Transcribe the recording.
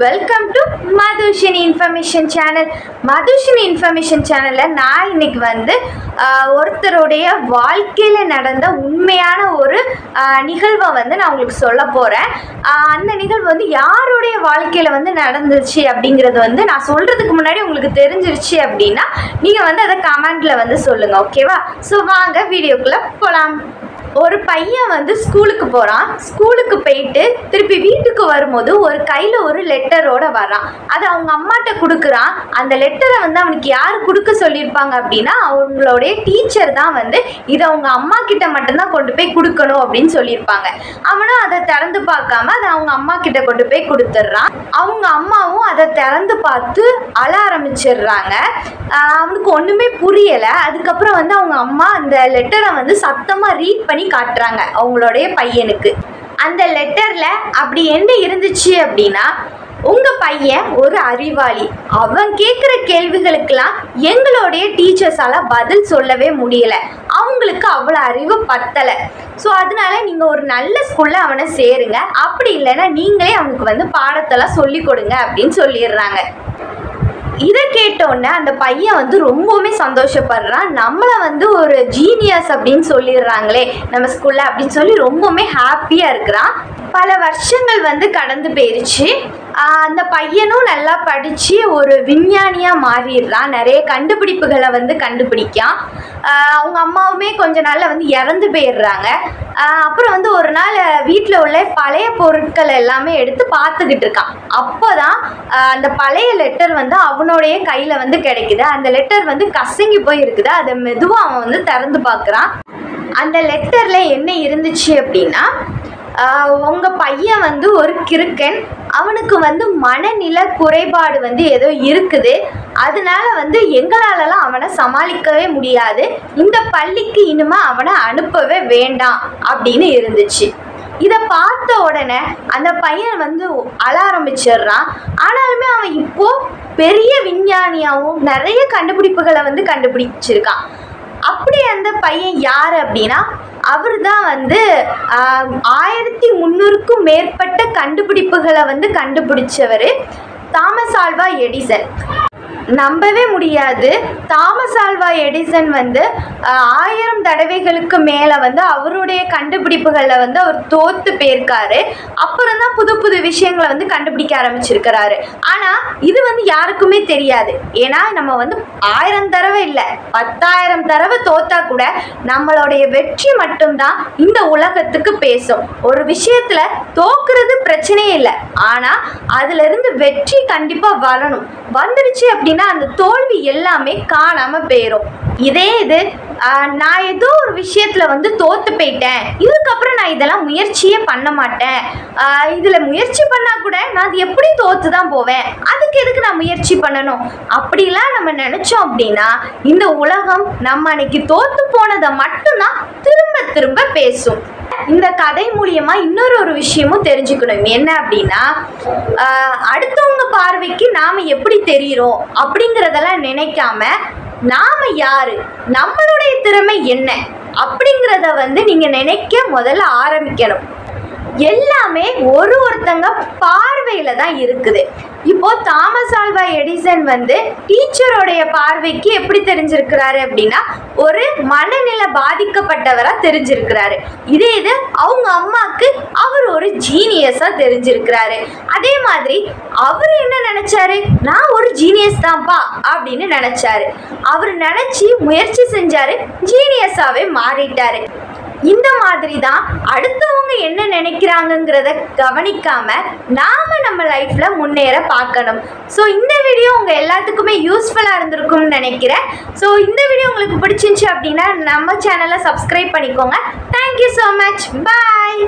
Welcome to Madhushini information channel. Madhushini information சேனலில் நான் இன்னைக்கு ஒருத்தருடைய வாழ்க்கையில் நடந்த உண்மையான ஒரு நிகழ்வை நான் உங்களுக்கு சொல்ல போகிறேன். அந்த நிகழ்வு யாருடைய வாழ்க்கையில் நடந்துச்சு அப்படிங்கிறது நான் சொல்கிறதுக்கு முன்னாடி உங்களுக்கு தெரிஞ்சிருச்சு அப்படின்னா நீங்கள் அதை கமெண்டில் சொல்லுங்கள், ஓகேவா? ஸோ வாங்க வீடியோக்குள்ளே போகலாம். ஒரு பையன் ஸ்கூலுக்கு போகிறான். ஸ்கூலுக்கு போயிட்டு திருப்பி வீட்டுக்கு வரும்போது ஒரு கையில் ஒரு லெட்டரோட வர்றான். அதை அவங்க அம்மாட்ட கொடுக்குறான். அந்த லெட்டரை அவனுக்கு யார் கொடுக்க சொல்லியிருப்பாங்க அப்படின்னா அவங்களுடைய டீச்சர் தான் இதை அவங்க அம்மா கிட்ட மட்டும்தான் கொண்டு போய் கொடுக்கணும் அப்படின்னு சொல்லியிருப்பாங்க. அவனும் அதை திறந்து பார்க்காம அதை அவங்க அம்மா கிட்ட கொண்டு போய் கொடுத்துட்றான். அவங்க அம்மாவும் அதை திறந்து பார்த்து அழ ஆரம்பிச்சிடுறாங்க. அவனுக்கு ஒன்றுமே புரியலை. அதுக்கப்புறம் அவங்க அம்மா அந்த லெட்டரை சத்தமாக ரீட் பண்ணி காட்டுறாங்க அவங்களுடைய பையனுக்கு. அந்த லெட்டர்ல அப்படி என்ன இருந்துச்சு அப்படின்னா, உங்க பையன் ஒரு அறிவாளி, அவன் கேட்குற கேள்விகளுக்கெல்லாம் எங்களுடைய டீச்சர்ஸால பதில் சொல்லவே முடியல, அவங்களுக்கு அவ்வளோ அறிவு பத்தலை. ஸோ அதனால நீங்கள் ஒரு நல்ல ஸ்கூலில் அவனை சேருங்க, அப்படி இல்லைன்னா நீங்களே அவனுக்கு பாடத்தெல்லாம் சொல்லி கொடுங்க அப்படின்னு சொல்லிடுறாங்க. இதை கேட்டோன்னே அந்த பையன் ரொம்பவுமே சந்தோஷப்படுறான். நம்மளை ஒரு ஜீனியஸ் அப்படின்னு சொல்லிடுறாங்களே நம்ம ஸ்கூலில் அப்படின்னு சொல்லி ரொம்பவுமே ஹாப்பியாக இருக்கிறான். பல வருஷங்கள் கடந்து போயிருச்சு. அந்த பையனும் நல்லா படித்து ஒரு விஞ்ஞானியாக மாறிடுறான். நிறைய கண்டுபிடிப்புகளை கண்டுபிடிக்கான். அவங்க அம்மாவுமே கொஞ்ச நாளில் இறந்து போயிடுறாங்க. அப்புறம் ஒரு நாள் வீட்டில் உள்ள பழைய பொருட்கள் எல்லாமே எடுத்து பார்த்துக்கிட்டு இருக்கான். அப்போ தான் அந்த பழைய லெட்டர் அவனுடைய கையில் கிடைக்குது. அந்த லெட்டர் கசங்கி போய் இருக்குது. அதை மெதுவாக அவன் திறந்து பார்க்குறான். அந்த லெட்டரில் என்ன இருந்துச்சு அப்படின்னா, உங்கள் பையன் ஒரு கிறுக்கன், அவனுக்கு மனநில குறைபாடு ஏதோ இருக்குது, அதனால எங்களாலலாம் அவனை சமாளிக்கவே முடியாது, இந்த பள்ளிக்கு இனிமே அவனை அனுப்பவே வேண்டாம் அப்படின்னு இருந்துச்சு. இதை பார்த்த உடனே அந்த பையன் அழ ஆரம்பிச்சிடுறான். ஆனாலுமே அவன் இப்போ பெரிய விஞ்ஞானியாகவும் நிறைய கண்டுபிடிப்புகளை கண்டுபிடிச்சிருக்கான். அப்படி அந்த பையன் யார் அப்படின்னா, அவர் தான் 1300க்கும் மேற்பட்ட கண்டுபிடிப்புகளை கண்டுபிடிச்சவர் தாமஸ் ஆல்வா எடிசன். நம்பவே முடியாது, தாமஸ் ஆல்வா எடிசன் 1000 தடவைகளுக்கு மேலே அவருடைய கண்டுபிடிப்புகளில் அவர் தோற்று போயிருக்காரு. அப்புறம் தான் புது புது விஷயங்களை கண்டுபிடிக்க ஆரம்பிச்சிருக்கிறாரு. ஆனால் இது யாருக்குமே தெரியாது. ஏன்னா நம்ம 1000 தடவை இல்லை, 10,000 தடவை தோத்தா கூட நம்மளுடைய வெற்றி மட்டும்தான் இந்த உலகத்துக்கு பேசும். ஒரு விஷயத்தில் தோக்குறது பிரச்சனையே இல்லை, ஆனால் அதிலிருந்து வெற்றி கண்டிப்பாக வரணும். வந்துடுச்சு அப்படின்னா அந்த தோல்வி எல்லாமே காணாம போயிடும். இதே இது நான் ஏதோ ஒரு விஷயத்துல தோத்து போயிட்டேன், இதுக்கப்புறம் நான் இதெல்லாம் முயற்சியே பண்ண மாட்டேன், இதுல முயற்சி பண்ணா கூட நான் அது எப்படி தோத்து தான் போவேன், அதுக்கு எதுக்கு நான் முயற்சி பண்ணணும் அப்படிலாம் நம்ம நினைச்சோம் அப்படின்னா இந்த உலகம் நம்ம அன்னைக்கு தோத்து போனதை மட்டும்தான் திரும்ப திரும்ப பேசும். இந்த கதை மூலியமா இன்னொரு விஷயமும் தெரிஞ்சுக்கணும். என்ன அப்படின்னா, அடுத்தவங்க பார்வைக்கு நாம எப்படி தெரிகிறோம் அப்படிங்கிறதெல்லாம் நினைக்காம நாம யாரு, நம்மளுடைய திறமை என்ன அப்படிங்கிறத நீங்க நினைக்க முதல்ல ஆரம்பிக்கணும். எல்லாமே ஒருத்தங்க பார்வையில தான் இருக்குது. இப்போ தாமஸ் ஆல்வா எடிசன் டீச்சருடைய பார்வைக்கு எப்படி தெரிஞ்சிருக்கிறாரு அப்படின்னா ஒரு மனநிலை பாதிக்கப்பட்டவரா தெரிஞ்சிருக்கிறாரு. இதே இது அவங்க அம்மாக்கு அவர் ஒரு ஜீனியஸா தெரிஞ்சிருக்கிறாரு. அதே மாதிரி அவர் என்ன நினைச்சாரு, நான் ஒரு ஜீனியஸ் தான்ப்பா அப்படின்னு நினைச்சாரு. அவர் நினைச்சு முயற்சி செஞ்சாரு, ஜீனியஸாவே மாறிட்டாரு. இந்த மாதிரி தான் அடுத்தவங்க என்ன நினைக்கிறாங்கங்கிறத கவனிக்காம நாம நம்ம லைஃப்ல முன்னேற பார்க்கணும். ஸோ இந்த வீடியோ உங்க எல்லாத்துக்குமே யூஸ்ஃபுல்லா இருந்திருக்கும்னு நினைக்கிறேன். ஸோ இந்த வீடியோ உங்களுக்கு பிடிச்சிருந்துச்சு அப்படின்னா நம்ம சேனலை சப்ஸ்கிரைப் பண்ணிக்கோங்க. Thank you so much. பாய்.